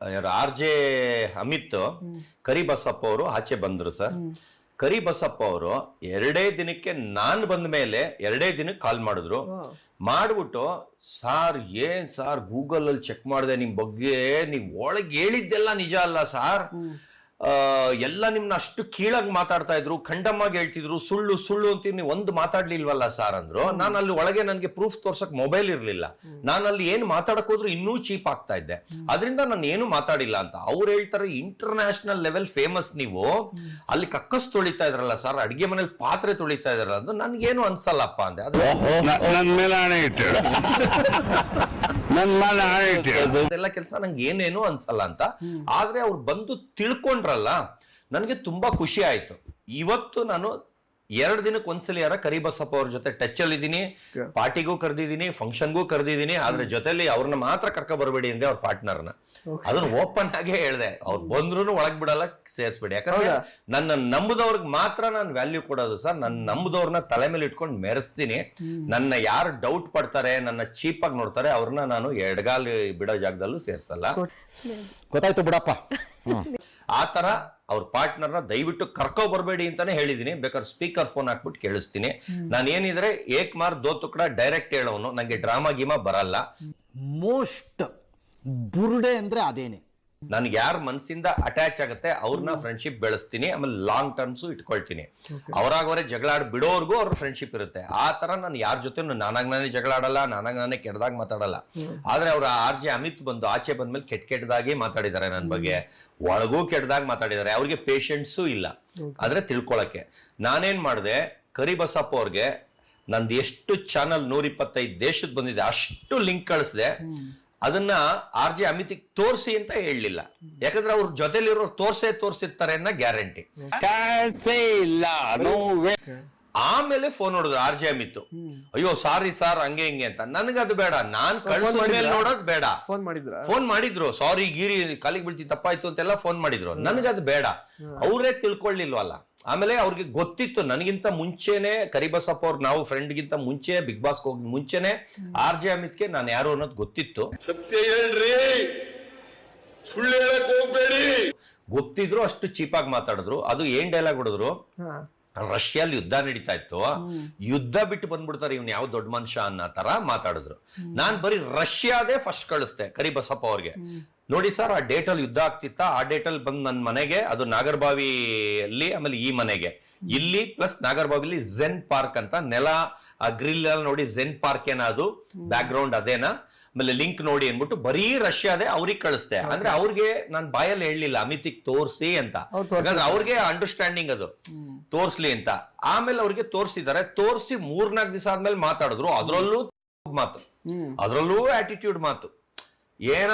ಯಾರು R J Amit Karibasappa ಅವರು ಆಚೆ ಬಂದ್ರು ಸರ್. ಕರಿಬಸಪ್ಪ ಅವರು 2 ದಿನಕ್ಕೆ ನಾನು ಬಂದ ಮೇಲೆ 2 ದಿನಕ್ಕೆ ಕಾಲ್ ಮಾಡಿದ್ರು. ಮಾಡ್ಬಿಟ್ಟು ಸಾರ್ ಏನ್ ಸಾರ್ ಗೂಗಲ್ ಅಲ್ಲಿ ಚೆಕ್ ಮಾಡಿದೆ ನಿಮ್ ಬಗ್ಗೆ, ನೀವ್ ಒಳಗೆ ಹೇಳಿದ್ದೆಲ್ಲ ನಿಜ ಅಲ್ಲ ಸಾರ್, ಎಲ್ಲ ನಿಮ್ನ ಅಷ್ಟು ಕೀಳಾಗಿ ಮಾತಾಡ್ತಾ ಇದ್ರು, ಖಂಡಮ್ಮಾಗಿ ಹೇಳ್ತಿದ್ರು, ಸುಳ್ಳು ಸುಳ್ಳು ಅಂತ ನೀವು ಒಂದು ಮಾತಾಡ್ಲಿಲ್ವಲ್ಲ ಸಾರ್ ಅಂದ್ರು. ನಾನು ಅಲ್ಲಿ ಒಳಗೆ ನನ್ಗೆ ಪ್ರೂಫ್ ತೋರ್ಸಕ್ ಮೊಬೈಲ್ ಇರ್ಲಿಲ್ಲ, ನಾನು ಅಲ್ಲಿ ಏನು ಮಾತಾಡಕ್ ಹೋದ್ರು ಇನ್ನೂ ಚೀಪ್ ಆಗ್ತಾ ಇದ್ದೆ, ಅದರಿಂದ ನಾನು ಏನು ಮಾತಾಡಿಲ್ಲ ಅಂತ. ಅವ್ರು ಹೇಳ್ತಾರೆ ಇಂಟರ್ನ್ಯಾಷನಲ್ ಲೆವೆಲ್ ಫೇಮಸ್ ನೀವು, ಅಲ್ಲಿ ಕಕ್ಕಸ್ ತೊಳಿತಾ ಇದ್ರಲ್ಲ ಸರ್, ಅಡಿಗೆ ಮನೇಲಿ ಪಾತ್ರೆ ತೊಳಿತಾ ಇದ್ರಲ್ಲ ಅಂದ್ರೆ ನನ್ಗೇನು ಅನ್ಸಲ್ಲಪ್ಪ ಅಂದೆ. ಅದೆಲ್ಲ ಕೆಲಸ ನಂಗೆ ಏನೇನು ಅನ್ಸಲ್ಲ ಅಂತ. ಆದ್ರೆ ಅವ್ರು ಬಂದು ತಿಳ್ಕೊಂಡ್ರಲ್ಲ, ನನ್ಗೆ ತುಂಬಾ ಖುಷಿ ಆಯ್ತು. ಇವತ್ತು ನಾನು 2 ದಿನಕ್ಕೆ ಒಂದ್ಸಲಿ ಕರಿಬಸಪ್ಪ ಅವ್ರ ಜೊತೆ ಟಚ್ ಅಲ್ಲಿ ಇದ್ದೀನಿ, ಪಾರ್ಟಿಗೂ ಕರೆದಿದ್ದೀನಿ, ಫಂಕ್ಷನ್ಗೂ ಕರೆದಿದ್ದೀನಿ. ಆದ್ರೆ ಜೊತೆಲಿ ಅವ್ರನ್ನ ಮಾತ್ರ ಕರ್ಕ ಬರಬೇಡಿ ಅಂದ್ರೆ ಅವ್ರ ಪಾರ್ಟ್ನರ್ನ, ಅದನ್ನ ಓಪನ್ ಆಗೇ ಹೇಳ್ದೆ. ಅವ್ರು ಬಂದ್ರು ಒಳಗ್ ಬಿಡಲ್ಲ, ಸೇರ್ಸ್ಬೇಡಿ. ಯಾಕಂದ್ರೆ ನನ್ನ ನಂಬುದವ್ರಿಗೆ ಮಾತ್ರ ನಾನು ವ್ಯಾಲ್ಯೂ ಕೊಡೋದು ಸರ್. ನನ್ನ ನಂಬುದವ್ರನ್ನ ತಲೆ ಮೇಲೆ ಇಟ್ಕೊಂಡು ಮೆರೆಸ್ತೀನಿ. ನನ್ನ ಯಾರು ಡೌಟ್ ಪಡ್ತಾರೆ, ನನ್ನ ಚೀಪ್ ಆಗಿ ನೋಡ್ತಾರೆ, ಅವ್ರನ್ನ ನಾನು ಎಡಗಾಲು ಬಿಡೋ ಜಾಗದಲ್ಲೂ ಸೇರ್ಸಲ್ಲ. ಗೊತ್ತಾಯ್ತು ಬಿಡಪ್ಪ. ಆ ತರ ಅವ್ರ ಪಾರ್ಟ್ನರ್ನ ದಯವಿಟ್ಟು ಕರ್ಕೊ ಬರ್ಬೇಡಿ ಅಂತಾನೆ ಹೇಳಿದೀನಿ. ಬೇಕಾದ್ರೆ ಸ್ಪೀಕರ್ ಫೋನ್ ಹಾಕ್ಬಿಟ್ಟು ಕೇಳಿಸ್ತೀನಿ. ನಾನು ಏನಿದ್ರೆ ಏಕ್ ಮಾರ್ ದೋ ತುಕಡ ಡೈರೆಕ್ಟ್ ಹೇಳೋನು, ನಂಗೆ ಡ್ರಾಮಾ ಗೀಮಾ ಬರಲ್ಲ. ಮೋಸ್ಟ್ ಬುರುಡೆ ಅಂದ್ರೆ ಅದೇನೆ. ನನ್ಗೆ ಯಾರ ಮನಸ್ಸಿಂದ ಅಟ್ಯಾಚ್ ಆಗುತ್ತೆ ಅವ್ರನ್ನ ಫ್ರೆಂಡ್ಶಿಪ್ ಬೆಳೆಸ್ತೀನಿ. ಆಮೇಲೆ ಲಾಂಗ್ ಟರ್ಮ್ಸ್ ಇಟ್ಕೊಳ್ತೀನಿ. ಅವರಾಗವರೇ ಜಗಳ ಆಡ್ ಬಿಡೋರ್ಗು ಅವ್ರ ಫ್ರೆಂಡ್ಶಿಪ್ ಇರುತ್ತೆ. ಆ ತರ ನಾನು ಯಾರ ಜೊತೆ ನಾನಾಗ್ ನಾನೇ ಜಗಳ ಆಡಲ್ಲ, ನಾನಾಗ್ ನಾನೇ ಕೆಟ್ಟದಾಗ ಮಾತಾಡಲ್ಲ. ಆದ್ರೆ ಅವ್ರ ಆರ್ ಜೆ ಅಮಿತ್ ಬಂದು ಆಚೆ ಬಂದ್ಮೇಲೆ ಕೆಟ್ಟದಾಗಿ ಮಾತಾಡಿದ್ದಾರೆ ನನ್ನ ಬಗ್ಗೆ, ಒಳಗೂ ಕೆಟ್ಟದಾಗ ಮಾತಾಡಿದ್ದಾರೆ. ಅವ್ರಿಗೆ ಪೇಷನ್ಸು ಇಲ್ಲ ಆದ್ರೆ ತಿಳ್ಕೊಳಕ್ಕೆ. ನಾನೇನ್ ಮಾಡಿದೆ, ಕರಿಬಸಪ್ಪ ಅವ್ರಿಗೆ ನಂದು ಎಷ್ಟು ಚಾನಲ್ 125 ದೇಶದ ಬಂದಿದೆ ಅಷ್ಟು ಲಿಂಕ್ ಕಳಿಸಿದೆ. ಅದನ್ನ ಆರ್ ಜೆ ಅಮಿತಿಗೆ ತೋರಿಸಿ ಅಂತ ಹೇಳಲಿಲ್ಲ, ಯಾಕಂದ್ರೆ ಅವ್ರ ಜೊತೆಲಿರೋ ತೋರ್ಸಿರ್ತಾರೆ ಅನ್ನೋ ಗ್ಯಾರಂಟಿ. ಆಮೇಲೆ ಫೋನ್ ನೋಡಿದ್ರು ಆರ್ ಜೆ ಅಮಿತ್, ಅಯ್ಯೋ ಸಾರಿ ಸಾರ್ ಹಂಗೆ ಹಿಂಗೆ ಅಂತ. ನನ್ಗದು ಬೇಡ, ನಾನ್ ಕಳ್ಸೋ ಮೇಲೆ ನೋಡೋದ್ ಬೇಡ. ಫೋನ್ ಮಾಡಿದ್ರು, ಸಾರಿ ಗೀರಿ ಕಾಲಿಗೆ ಬೀಳ್ತಿ ತಪ್ಪಾಯ್ತು ಅಂತೆಲ್ಲ ಫೋನ್ ಮಾಡಿದ್ರು. ನನ್ಗದು ಬೇಡ, ಅವರೇ ತಿಳ್ಕೊಳ್ಳಿಲ್ವಲ್ಲ. ಆಮೇಲೆ ಅವ್ರಿಗೆ ಗೊತ್ತಿತ್ತು ನನಗಿಂತ ಮುಂಚೆನೆ, ಕರಿಬಸಪ್ಪ ಅವ್ರು ನಾವು ಫ್ರೆಂಡ್ಗಿಂತ ಮುಂಚೆ, ಬಿಗ್ ಬಾಸ್ ಹೋಗಿ ಮುಂಚೆನೆ ಆರ್ ಜೆ ಅಮಿತ್ಗೆ ನಾನು ಯಾರು ಅನ್ನೋದು ಗೊತ್ತಿತ್ತು. ಸತ್ಯ ಹೇಳ್ರಿ, ಸುಳ್ಳು ಹೇಳಕ್ ಹೋಗ್ಬೇಡಿ. ಗೊತ್ತಿದ್ರು ಅಷ್ಟು ಚೀಪಾಗಿ ಮಾತಾಡಿದ್ರು. ಅದು ಏನ್ ಡೈಲಾಗ್ ಹೊಡೆದ್ರು, ರಷ್ಯಾಲಿ ಯುದ್ಧ ನಡೀತಾ ಇತ್ತು, ಯುದ್ಧ ಬಿಟ್ಟು ಬಂದ್ಬಿಡ್ತಾರೆ ಇವ್ನು ಯಾವ ದೊಡ್ಡ ಮನುಷ್ಯ ಅನ್ನೋ ತರ ಮಾತಾಡಿದ್ರು. ನಾನ್ ಬರೀ ರಷ್ಯಾದೇ ಫಸ್ಟ್ ಕಳಿಸ್ದೆ ಕರಿಬಸಪ್ಪ ಅವ್ರಿಗೆ. ನೋಡಿ ಸರ್, ಆ ಡೇಟ್ ಅಲ್ಲಿ ಯುದ್ಧ ಆಗ್ತಿತ್ತ, ಆ ಡೇಟ್ ಅಲ್ಲಿ ಬಂದು ನನ್ನ ಮನೆಗೆ, ಅದು ನಾಗರಬಾವಿಯಲ್ಲಿ, ಆಮೇಲೆ ಈ ಮನೆಗೆ ಇಲ್ಲಿ ಪ್ಲಸ್ ನಾಗರಬಾವಿಲಿ ಝೆನ್ ಪಾರ್ಕ್ ಅಂತ ನೆಲ ಗ್ರಿಲ್ ಎಲ್ಲ ನೋಡಿ, ಝೆನ್ ಪಾರ್ಕ್ ಏನಾ ಅದು ಬ್ಯಾಕ್ ಗ್ರೌಂಡ್ ಅದೇನಾ, ಆಮೇಲೆ ಲಿಂಕ್ ನೋಡಿ ಅನ್ಬಿಟ್ಟು ಬರೀ ರಷ್ಯಾದೇ ಅವ್ರಿಗೆ ಕಳಿಸ್ದೆ. ಅಂದ್ರೆ ಅವ್ರಿಗೆ ನಾನು ಬಾಯಲ್ಲಿ ಹೇಳಲಿಲ್ಲ ಅಮಿತಿಗೆ ತೋರ್ಸಿ ಅಂತ, ಯಾಕಂದ್ರೆ ಅವ್ರಿಗೆ ಅಂಡರ್ಸ್ಟ್ಯಾಂಡಿಂಗ್ ಅದು ತೋರ್ಸ್ಲಿ ಅಂತ. ಆಮೇಲೆ ಅವ್ರಿಗೆ ತೋರ್ಸಿದ್ದಾರೆ, ತೋರ್ಸಿ 3-4 ದಿವಸ ಆದ್ಮೇಲೆ ಮಾತಾಡಿದ್ರು. ಅದ್ರಲ್ಲೂ ಆಟಿಟ್ಯೂಡ್ ಮಾತು ಏನ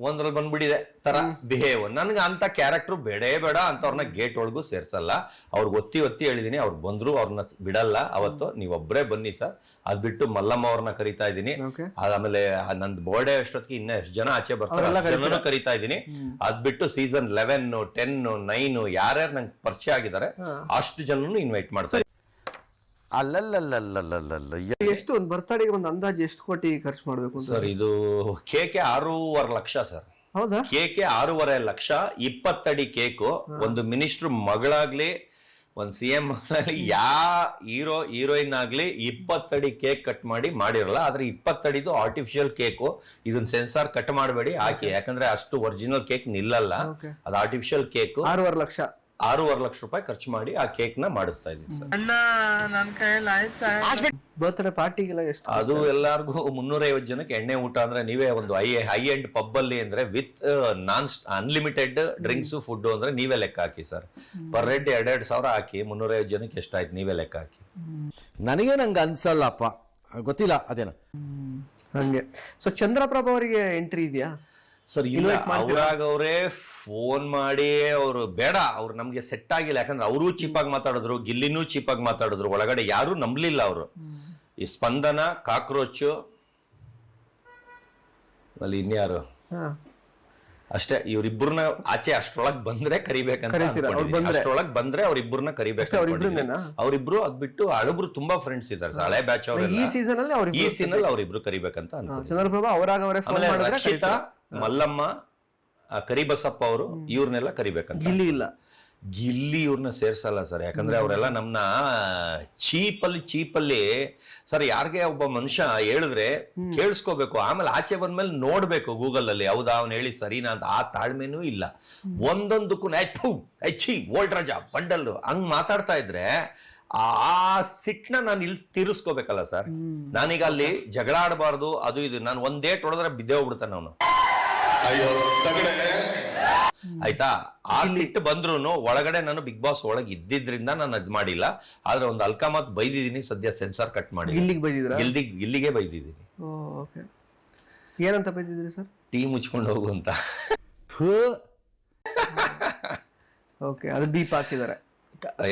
ಒಂದ್ರಲ್ಲಿ ಬಂದ್ಬಿಟ್ಟಿದೆ ತರ ಬಿಹೇವ್. ನನ್ಗೆ ಅಂತ ಕ್ಯಾರೆಕ್ಟರ್ ಬೇಡೇ ಬೇಡ ಅಂತವ್ರನ್ನ ಗೇಟ್ ಒಳಗೂ ಸೇರ್ಸಲ್ಲ. ಅವ್ರಿಗೆ ಒತ್ತಿ ಹೇಳಿದೀನಿ, ಅವ್ರು ಬಂದ್ರು, ಅವ್ರನ್ನ ಬಿಡಲ್ಲ. ಅವತ್ತು ನೀವೊಬ್ರೇ ಬನ್ನಿ ಸರ್, ಅದ್ ಬಿಟ್ಟು ಮಲ್ಲಮ್ಮ ಅವ್ರನ್ನ ಕರಿತಾ ಇದೀನಿ. ಆಮೇಲೆ ನಂದ್ ಬರ್ಡೇ ಅಷ್ಟೊತ್ತಿಗೆ ಇನ್ನ ಎಷ್ಟು ಜನ ಆಚೆ ಬರ್ತಾರೆ ಕರಿತಾ ಇದೀನಿ. ಅದ್ ಬಿಟ್ಟು ಸೀಸನ್ 11, 10, 9 ಯಾರ್ಯಾರು ನಂಗೆ ಪರಿಚಯ ಆಗಿದ್ದಾರೆ ಅಷ್ಟು ಜನನು ಇನ್ವೈಟ್ ಮಾಡ್ತಾರೆ. ಎಷ್ಟು ಒಂದು ಬರ್ತಡೆಗೆ ಒಂದು ಅಂದಾಜು ಎಷ್ಟು ಕೋಟಿ ಖರ್ಚು ಮಾಡ್ಬೇಕು ಸರ್? ಇದು ಕೇಕೆ 6.5 ಲಕ್ಷ ಸರ್. ಹೌದಾ? ಕೇಕೆ 6.5 ಲಕ್ಷ, 20 ಅಡಿ ಕೇಕು. ಒಂದು ಮಿನಿಸ್ಟರ್ ಮಗಳಾಗ್ಲಿ, ಒಂದ್ CM ಮಗಳಾಗ್ಲಿ, ಹೀರೋಯಿನ್ ಆಗ್ಲಿ 20 ಅಡಿ ಕೇಕ್ ಕಟ್ ಮಾಡಿರಲ್ಲ. ಆದ್ರೆ 20 ಅಡಿದು ಆರ್ಟಿಫಿಷಿಯಲ್ ಕೇಕು. ಇದನ್ನ ಸೆನ್ಸಾರ್ ಕಟ್ ಮಾಡಬೇಡಿ ಹಾಕಿ, ಯಾಕಂದ್ರೆ ಅಷ್ಟು ಒರಿಜಿನಲ್ ಕೇಕ್ ನಿಲ್ಲಲ್ಲ, ಅದು ಆರ್ಟಿಫಿಷಿಯಲ್ ಕೇಕ್. 6.5 ಲಕ್ಷ, 6.5 ಲಕ್ಷ ರೂಪಾಯಿ ಖರ್ಚು ಮಾಡಿ ಆ ಕೇಕ್ ನ ಮಾಡಿಸ್ತಾ ಇದೀನಿ ಸರ್. ಬರ್ತ್ಡೇ ಪಾರ್ಟಿಗೆಲ್ಲ ಎಷ್ಟು? ಅದು ಎಲ್ಲಾರ್ಗು 350 ಜನಕ್ಕೆ ಎಣ್ಣೆ ಊಟ. ಅಂದ್ರೆ ನೀವೇ ಒಂದು ಹೈ ಎಂಡ್ ಪಬ್ ಅಲ್ಲಿ ಅಂದ್ರೆ with non unlimited drinks food ಅಂದ್ರೆ ನೀವೇ ಲೆಕ್ಕ ಹಾಕಿ ಸರ್. ಪರ್ ಹೆಡ್ 2,2 ಸಾವಿರ ಹಾಕಿ 350 ಜನಕ್ಕೆ ಎಷ್ಟಾಯ್ತು ನೀವೇ ಲೆಕ್ಕ ಹಾಕಿ. ನಂಗೆ ಅನ್ಸಲ್ಲಪ್ಪ, ಗೊತ್ತಿಲ್ಲ ಅದೇನ ಹಂಗೆ. ಸೊ ಚಂದ್ರಪ್ರಭಾ ಅವರಿಗೆ ಎಂಟ್ರಿ ಇದೆಯಾ ಸರ್? ಇಲ್ಲ, ಅವರೇ ಫೋನ್ ಮಾಡಿ ಅವರು ಬೇಡ, ಅವ್ರು ನಮ್ಗೆ ಸೆಟ್ ಆಗಿಲ್ಲ. ಯಾಕಂದ್ರೆ ಅವರು ಚೀಪಾಗಿ ಮಾತಾಡಿದ್ರು, ಗಿಲ್ಲಿನೂ ಚೀಪಾಗಿ ಮಾತಾಡಿದ್ರು. ಒಳಗಡೆ ಯಾರು ನಂಬಲಿಲ್ಲ ಅವರು. ಈ ಸ್ಪಂದನ, ಕಾಕ್ರೋಚ್, ಅಲ್ಲಿ ಇನ್ಯಾರು ಅಷ್ಟೇ. ಇವ್ರಿಬ್ರನ್ನ ಆಚೆ ಅಷ್ಟ್ರೊಳಗ್ ಬಂದ್ರೆ ಕರಿಬೇಕಂತ ಕರೀತೀರಾ? ಅವ್ರು ಅನ್ಕೊಂಡಿದೀನಿ. ಬಂದ್ರೆ? ಅಷ್ಟ್ರೊಳಗ್ ಬಂದ್ರೆ ಅವ್ರಿಬ್ರನ್ನ ಕರಿಬೇಕು ಅವ್ರಿಬ್ರನ್ನೇನಾ? ಅವ್ರಿಬ್ರು ಅದ್ಬಿಟ್ಟು ಹಳಬ್ರು ತುಂಬಾ ಫ್ರೆಂಡ್ಸ್ ಇದ್ದಾರೆ ಹಳೆ ಬ್ಯಾಚ್ ಅವರೆಲ್ಲ. ಈ ಸೀಸನ್ ಅಲ್ಲಿ ಅವ್ರು ಈ ಸೀನ್ ಅಲ್ಲಿ ಅವ್ರಿಬ್ರು ಕರಿಬೇಕಂತ ಅನ್ಕೊಂಡಿದ್ದೀನಿ. ಚಂದ್ರಪ್ರಭಾ ಅವರಾಗ ಅವರೇ ಫೋನ್ ಆಮೇಲೆ ಮಾಡಿದ್ರೆ ರಕ್ಷಿತಾ, ಮಲ್ಲಮ್ಮ, ಕರಿಬಸಪ್ಪ ಅವರು ಇವ್ರನ್ನೆಲ್ಲ ಕರಿಬೇಕಂತ. ಗಿಲ್ಲಿ ಇಲ್ಲ, ಗಿಲ್ಲಿ ಇವ್ರನ್ನ ಸೇರ್ಸಲ್ಲ ಸರ್, ಯಾಕಂದ್ರೆ ಅವರೆಲ್ಲ ನಮ್ನ ಚೀಪಲ್ಲಿ ಸರ್. ಯಾರಿಗೆ ಒಬ್ಬ ಮನುಷ್ಯ ಹೇಳಿದ್ರೆ ಕೇಳಿಸ್ಕೋಬೇಕು, ಆಮೇಲೆ ಆಚೆ ಬಂದ್ಮೇಲೆ ನೋಡ್ಬೇಕು ಗೂಗಲ್ ಅಲ್ಲಿ ಹೌದಾ ಅವ್ನು ಹೇಳಿ ಸರಿನಾ ಅಂತ. ಆ ತಾಳ್ಮೆನೂ ಇಲ್ಲ. ಒಂದೊಂದಕ್ಕೂ ಐಚಿ ಓಲ್ಡ್ ರಾಜ ಬಂಡಲ್ ಹಂಗ್ ಮಾತಾಡ್ತಾ ಇದ್ರೆ ಆ ಸಿಟ್ನ ನಾನು ಇಲ್ಲಿ ತೀರಿಸ್ಕೋಬೇಕಲ್ಲ ಸರ್. ನಾನೀಗ ಅಲ್ಲಿ ಜಗಳ ಆಡಬಾರ್ದು, ಅದು ಇದು. ನಾನು ಒಂದೇಟ್ ಹೊಡೆದ್ರೆ ಬಿದ್ದೇ ಹೋಗ್ಬಿಡ್ತಾನೆ ಅವನು. ಆಯ್ತಾ? ಆ ಸಿಟ್ಟು ಬಂದ್ರು ಒಳಗಡೆ ನಾನು ಬಿಗ್ ಬಾಸ್ ಒಳಗೆ ಇದ್ದಿದ್ರಿಂದ ನಾನು ಅದ್ ಮಾಡಿಲ್ಲ. ಆದ್ರೆ ಒಂದು ಅಲ್ಕಾಮತ್ ಬೈದಿದ್ದೀನಿ, ಸದ್ಯ ಸೆನ್ಸಾರ್ ಕಟ್ ಮಾಡಿ ಗಿಲ್ಲಿಗೆ ಬೈದಿದ್ರ? ಗಿಲ್ಲಿಗೆ ಬೈದಿದ್ದೀನಿ. ಓಕೆ, ಏನಂತ ಬೈದಿದ್ರಿ ಸರ್? ಟೀ ಮುಚ್ಕೊಂಡು ಹೋಗು ಅಂತ. ಓಕೆ, ಅದು ಬೀಪ್ ಹಾಕಿದ್ದಾರೆ,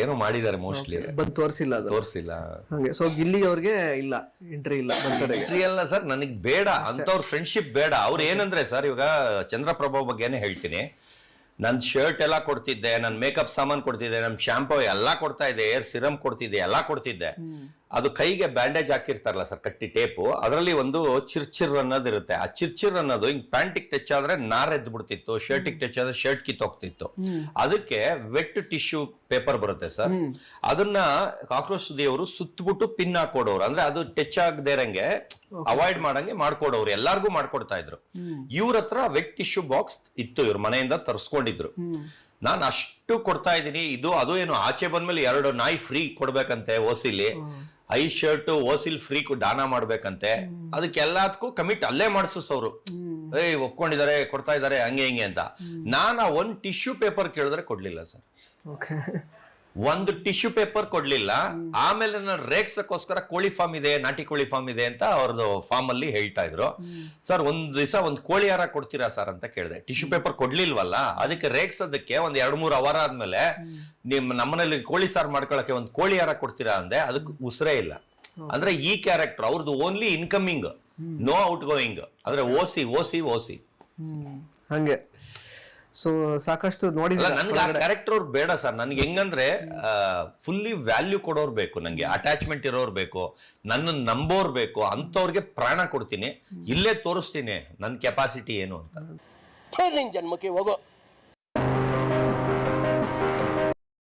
ಏನೋ ಮಾಡಿದ್ದಾರೆ ಮೋಸ್ಟ್ಲಿ, ಬಂದು ತೋರಿಸಿಲ್ಲ, ಅದು ತೋರಿಸಿಲ್ಲ ಹಂಗೆ. ಸೊ ಗಿಲ್ಲಿ ಅವ್ರಿಗೆ ಇಲ್ಲ ಎಂಟ್ರಿ ಇಲ್ಲ ಬರ್ತಡೆಗೆ. ಎಂಟ್ರಿ ಅಲ್ಲ ಸರ್, ನನಗೆ ಬೇಡ ಅಂತವ್ರ ಫ್ರೆಂಡ್ಶಿಪ್ ಬೇಡ. ಅವ್ರು ಏನಂದ್ರೆ ಸರ್, ಇವಾಗ ಚಂದ್ರಪ್ರಭಾ ಬಗ್ಗೆನೇ ಹೇಳ್ತೀನಿ. ನನ್ ಶರ್ಟ್ ಎಲ್ಲ ಕೊಡ್ತಿದ್ದೆ, ನನ್ ಮೇಕಪ್ ಸಾಮಾನ್ ಕೊಡ್ತಿದ್ದೆ, ನಮ್ ಶಾಂಪೂ ಎಲ್ಲಾ ಕೊಡ್ತಾ ಇದ್ದೆ, ಏರ್ ಸಿರಮ್ ಕೊಡ್ತಿದ್ದೆ, ಎಲ್ಲಾ ಕೊಡ್ತಿದ್ದೆ. ಅದು ಕೈಗೆ ಬ್ಯಾಂಡೇಜ್ ಹಾಕಿರ್ತಾರಲ್ಲ ಸರ್, ಕಟ್ಟಿ ಟೇಪು, ಅದರಲ್ಲಿ ಒಂದು ಚಿರ್ಚಿರ್ ಅನ್ನೋದು ಇರುತ್ತೆ. ಆ ಚಿರ್ಚಿರ್ ಅನ್ನೋದು ಹಿಂಗ್ ಪ್ಯಾಂಟಿಗೆ ಟಚ್ ಆದ್ರೆ ನಾರ್ ಎದ್ದು ಬಿಡ್ತಿತ್ತು, ಶರ್ಟಿಗೆ ಟಚ್ ಆದ್ರೆ ಶರ್ಟ್ ಕಿತ್ತೋಗ್ತಿತ್ತು. ಅದಕ್ಕೆ ವೆಟ್ ಟಿಶ್ಯೂ ಪೇಪರ್ ಬರುತ್ತೆ ಸರ್, ಅದನ್ನ ಕಾಕ್ರೋಚ್ ಸುದಿಯವರು ಸುತ್ತಬಿಟ್ಟು ಪಿನ್ ಹಾಕೊಡೋರು. ಅಂದ್ರೆ ಅದು ಟಚ್ ಆಗದೆ ಇರಂಗೆ ಅವಾಯ್ಡ್ ಮಾಡಂಗೆ ಮಾಡ್ಕೊಡೋರು, ಎಲ್ಲಾರ್ಗು ಮಾಡ್ಕೊಡ್ತಾ ಇದ್ರು. ಇವ್ರ ಹತ್ರ ವೆಟ್ ಟಿಶ್ಯೂ ಬಾಕ್ಸ್ ಇತ್ತು, ಇವ್ರ ಮನೆಯಿಂದ ತರಿಸ್ಕೊಂಡಿದ್ರು. ನಾನು ಅಷ್ಟು ಕೊಡ್ತಾ ಇದ್ದೀನಿ. ಅದು ಏನು ಆಚೆ ಬಂದ್ಮೇಲೆ 2 ನಾಯಿ ಫ್ರೀ ಕೊಡ್ಬೇಕಂತೆ ಓಸಿಲಿ, 5 ಶರ್ಟ್ ಓಸಿಲ್ ಫ್ರೀ ದಾನ ಮಾಡ್ಬೇಕಂತೆ. ಅದಕ್ಕೆಲ್ಲದಕ್ಕೂ ಕಮಿಟ್ ಅಲ್ಲೇ ಮಾಡಿಸೋರು. ಒಪ್ಕೊಂಡಿದ್ದಾರೆ, ಕೊಡ್ತಾ ಇದಾರೆ, ಹಂಗೆ ಹಿಂಗೆ ಅಂತ. ನಾನು ಒಂದ್ ಟಿಶ್ಯೂ ಪೇಪರ್ ಕೇಳಿದ್ರೆ ಕೊಡ್ಲಿಲ್ಲ ಸರ್. ಒಂದು ಟಿಶ್ಯೂ ಪೇಪರ್ ಕೊಡ್ಲಿಲ್ಲ. ಆಮೇಲೆ ನಾನು ರೇಕ್ಸಕ್ಕೋಸ್ಕರ ಕೋಳಿ ಫಾರ್ಮ್ ಇದೆ, ನಾಟಿ ಕೋಳಿ ಫಾರ್ಮ್ ಇದೆ ಅಂತ ಅವ್ರದ್ದು ಫಾರ್ಮ್ ಅಲ್ಲಿ ಹೇಳ್ತಾ ಇದ್ರು. ಸರ್ ಒಂದ್ ದಿವಸ ಒಂದ್ ಕೋಳಿ ಹಾರ ಕೊಡ್ತೀರಾ ಸರ್ ಅಂತ ಕೇಳಿದೆ. ಟಿಶ್ಯೂ ಪೇಪರ್ ಕೊಡ್ಲಿಲ್ವಲ್ಲ, ಅದಕ್ಕೆ ರೇಕ್ಸೋದಕ್ಕೆ ಒಂದ್ 2-3 ಅವರ್ ಆದ್ಮೇಲೆ ನಮ್ಮನೇಲಿ ಕೋಳಿ ಸಾರು ಮಾಡ್ಕೊಳಕ್ಕೆ ಒಂದ್ ಕೋಳಿ ಹಾರ ಕೊಡ್ತೀರಾ ಅಂದೆ. ಅದಕ್ಕೆ ಉಸಿರೇ ಇಲ್ಲ. ಅಂದ್ರೆ ಈ ಕ್ಯಾರೆಕ್ಟರ್ ಅವ್ರದ್ದು only incoming, no outgoing. ಅಂದ್ರೆ ಓಸಿ ಹಂಗೆ. ಸೊ ಸಾಕಷ್ಟು ನೋಡಿದ್ರೆ ನನ್ಗೆ ಆ ಕ್ಯಾರೆಕ್ಟರ್ ಅವ್ರು ಬೇಡ ಸರ್. ನನ್ಗೆ ಹೆಂಗಂದ್ರೆ ಫುಲ್ಲಿ ವ್ಯಾಲ್ಯೂ ಕೊಡೋರ್ ಬೇಕು, ನಂಗೆ ಅಟ್ಯಾಚ್ಮೆಂಟ್ ಇರೋರ್ ಬೇಕು, ನನ್ನ ನಂಬೋರ್ ಬೇಕು. ಅಂತವ್ರಿಗೆ ಪ್ರಾಣ ಕೊಡ್ತೀನಿ, ಇಲ್ಲೇ ತೋರಿಸ್ತೀನಿ ನನ್ನ ಕೆಪಾಸಿಟಿ ಏನು ಅಂತ. ಜನ್ಮಕ್ಕೆ ಹೋಗೋ